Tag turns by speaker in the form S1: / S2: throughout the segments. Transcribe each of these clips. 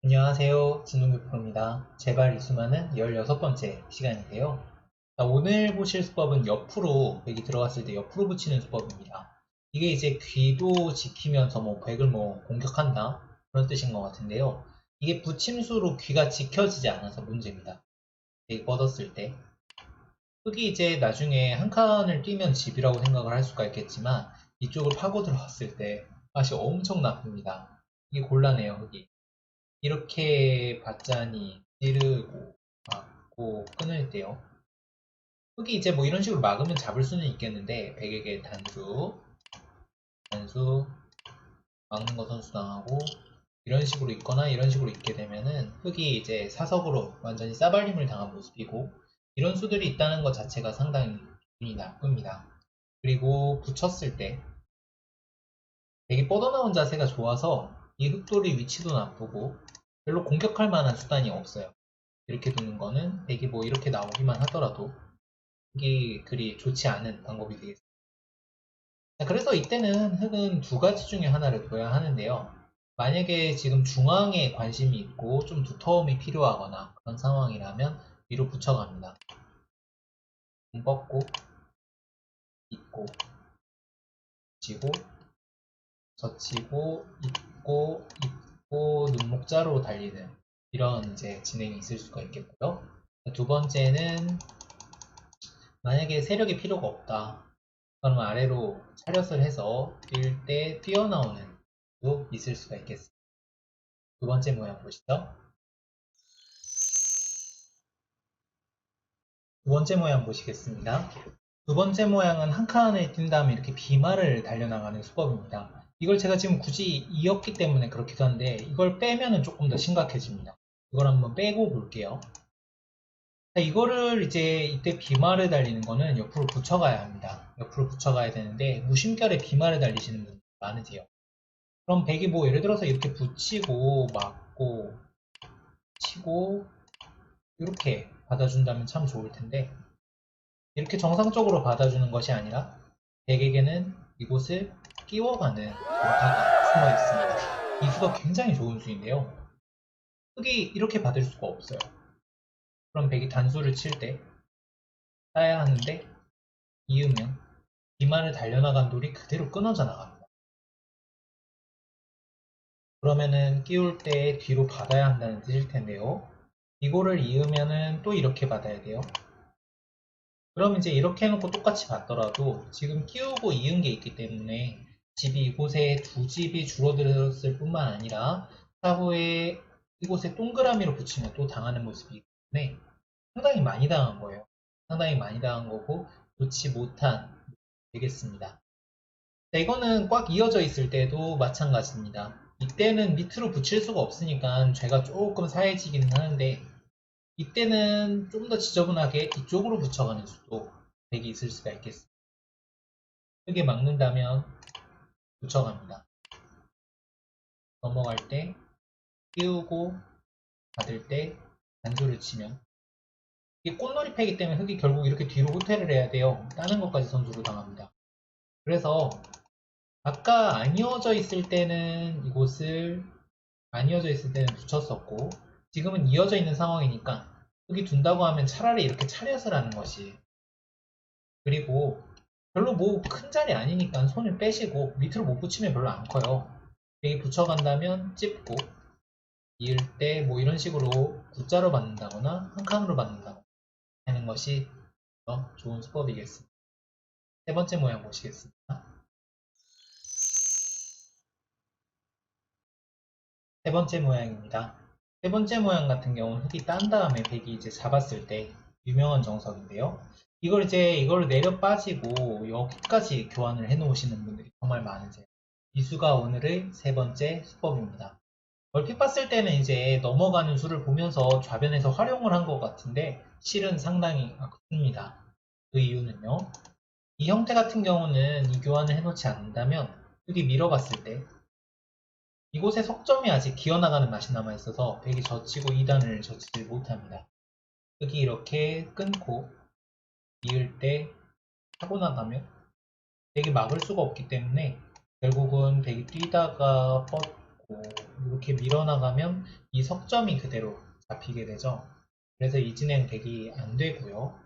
S1: 안녕하세요. 진동교프로입니다. 제발 이수만은 16번째 시간인데요. 자, 오늘 보실 수법은 옆으로 백이 들어갔을 때 옆으로 붙이는 수법입니다. 이게 이제 귀도 지키면서 백을 공격한다 그런 뜻인 것 같은데요. 이게 붙임수로 귀가 지켜지지 않아서 문제입니다. 백이 뻗었을 때. 흙이 이제 나중에 한 칸을 뛰면 집이라고 생각을 할 수가 있겠지만 이쪽을 파고 들어갔을 때 맛이 엄청 나쁩니다. 이게 곤란해요, 흙이. 이렇게 받자니 찌르고 막고 끊을 때요. 흙이 이제 이런 식으로 막으면 잡을 수는 있겠는데 백에게 단수 막는 거 선수당하고 이런 식으로 있거나 이런 식으로 있게 되면은 흙이 이제 사석으로 완전히 싸발림을 당한 모습이고 이런 수들이 있다는 것 자체가 상당히 기분이 나쁩니다. 그리고 붙였을 때 백이 뻗어나온 자세가 좋아서 이 흙돌이 위치도 나쁘고 별로 공격할 만한 수단이 없어요. 이렇게 두는 거는 백이 이렇게 나오기만 하더라도 이게 그리 좋지 않은 방법이 되겠습니다. 그래서 이때는 흙은 두 가지 중에 하나를 둬야 하는데요. 만약에 지금 중앙에 관심이 있고 좀 두터움이 필요하거나 그런 상황이라면 위로 붙여갑니다. 뻗고 있고 지고 젖히고 있고 눈목자로 달리는 이런 이제 진행이 있을 수가 있겠고요. 두 번째는 만약에 세력이 필요가 없다. 그러면 아래로 차렷을 해서 뛸 때 뛰어나오는 도 있을 수가 있겠습니다. 두 번째 모양 보시죠. 두 번째 모양 보시겠습니다. 두 번째 모양은 한 칸을 뛴 다음에 이렇게 비말을 달려나가는 수법입니다. 이걸 제가 지금 굳이 이었기 때문에 그렇기도 한데 이걸 빼면은 조금 더 심각해집니다. 이걸 한번 빼고 볼게요. 자, 이거를 이제 이때 비말을 달리는 거는 옆으로 붙여가야 합니다. 옆으로 붙여가야 되는데 무심결에 비말을 달리시는 분들 많으세요. 그럼 백이 예를 들어서 이렇게 붙이고 막고 치고 이렇게 받아준다면 참 좋을 텐데 이렇게 정상적으로 받아주는 것이 아니라 백에게는 이곳을 끼워가는 공타가 숨어 있습니다. 이 수가 굉장히 좋은 수인데요. 흙이 이렇게 받을 수가 없어요. 그럼 백이 단수를 칠 때 따야 하는데 이으면 비만을 달려나간 돌이 그대로 끊어져 나갑니다. 그러면은 끼울 때 뒤로 받아야 한다는 뜻일 텐데요. 이거를 이으면은 또 이렇게 받아야 돼요. 그럼 이제 이렇게 해놓고 똑같이 받더라도 지금 끼우고 이은 게 있기 때문에 집이 이곳에 두 집이 줄어들었을 뿐만 아니라 사후에 이곳에 동그라미로 붙이면 또 당하는 모습이기 때문에 상당히 많이 당한 거예요. 상당히 많이 당한 거고 좋지 못한 되겠습니다. 자, 이거는 꽉 이어져 있을 때도 마찬가지입니다. 이때는 밑으로 붙일 수가 없으니까 죄가 조금 사해지기는 하는데 이때는 좀 더 지저분하게 이쪽으로 붙여가는 수도 백이 있을 수가 있겠습니다. 크게 막는다면 붙여갑니다. 넘어갈 때 띄우고 받을 때 단수를 치면 이게 꽃놀이 패기 때문에 흙이 결국 이렇게 뒤로 후퇴를 해야 돼요. 따는 것까지 선수로 당합니다. 그래서 아까 안 이어져 있을 때는 이곳을 안 이어져 있을 때는 붙였었고 지금은 이어져 있는 상황이니까 흙이 둔다고 하면 차라리 이렇게 차렷을 하는 것이 그리고 별로 큰 자리 아니니까 손을 빼시고 밑으로 못 붙이면 별로 안 커요. 여기 붙여간다면 찝고 이을 때 이런 식으로 V자로 받는다거나 한 칸으로 받는다거나 하는 것이 더 좋은 수법이겠습니다. 세 번째 모양 보시겠습니다. 세 번째 모양입니다. 세 번째 모양 같은 경우는 흙이 딴 다음에 백이 이제 잡았을 때 유명한 정석인데요. 이걸 내려 빠지고 여기까지 교환을 해 놓으시는 분들이 정말 많으세요. 이 수가 오늘의 세 번째 수법입니다. 얼핏 봤을 때는 이제 넘어가는 수를 보면서 좌변에서 활용을 한 것 같은데 실은 상당히 큽니다. 그 이유는요. 이 형태 같은 경우는 이 교환을 해놓지 않는다면 흙이 밀어갔을 때 이곳에 석점이 아직 기어나가는 맛이 남아있어서 백이 젖히고 2단을 젖히지 못합니다. 흙이 이렇게 끊고 이을 때 하고 나가면 백이 막을 수가 없기 때문에 결국은 백이 뛰다가 뻗고 잡고 이렇게 밀어나가면 이 석점이 그대로 잡히게 되죠. 그래서 이 진행 백이 안 되고요.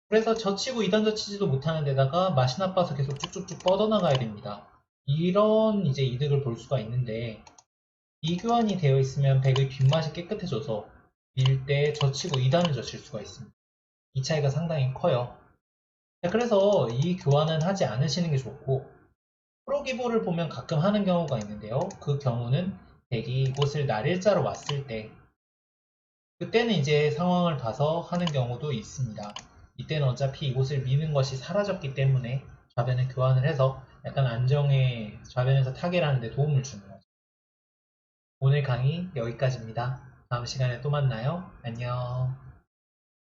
S1: 그래서 젖히고 2단 젖히지도 못하는 데다가 맛이 나빠서 계속 쭉쭉쭉 뻗어나가야 됩니다. 이런 이제 이득을 볼 수가 있는데 이 교환이 되어 있으면 백의 뒷맛이 깨끗해져서 밀 때 젖히고 2단을 젖힐 수가 있습니다. 이 차이가 상당히 커요. 그래서 이 교환은 하지 않으시는 게 좋고 프로기보를 보면 가끔 하는 경우가 있는데요. 그 경우는 백이 이곳을 날일자로 왔을 때 그때는 이제 상황을 봐서 하는 경우도 있습니다. 이때는 어차피 이곳을 미는 것이 사라졌기 때문에 좌변을 교환을 해서 약간 안정에 좌변에서 타개를 하는데 도움을 주는 거죠. 오늘 강의 여기까지입니다. 다음 시간에 또 만나요. 안녕.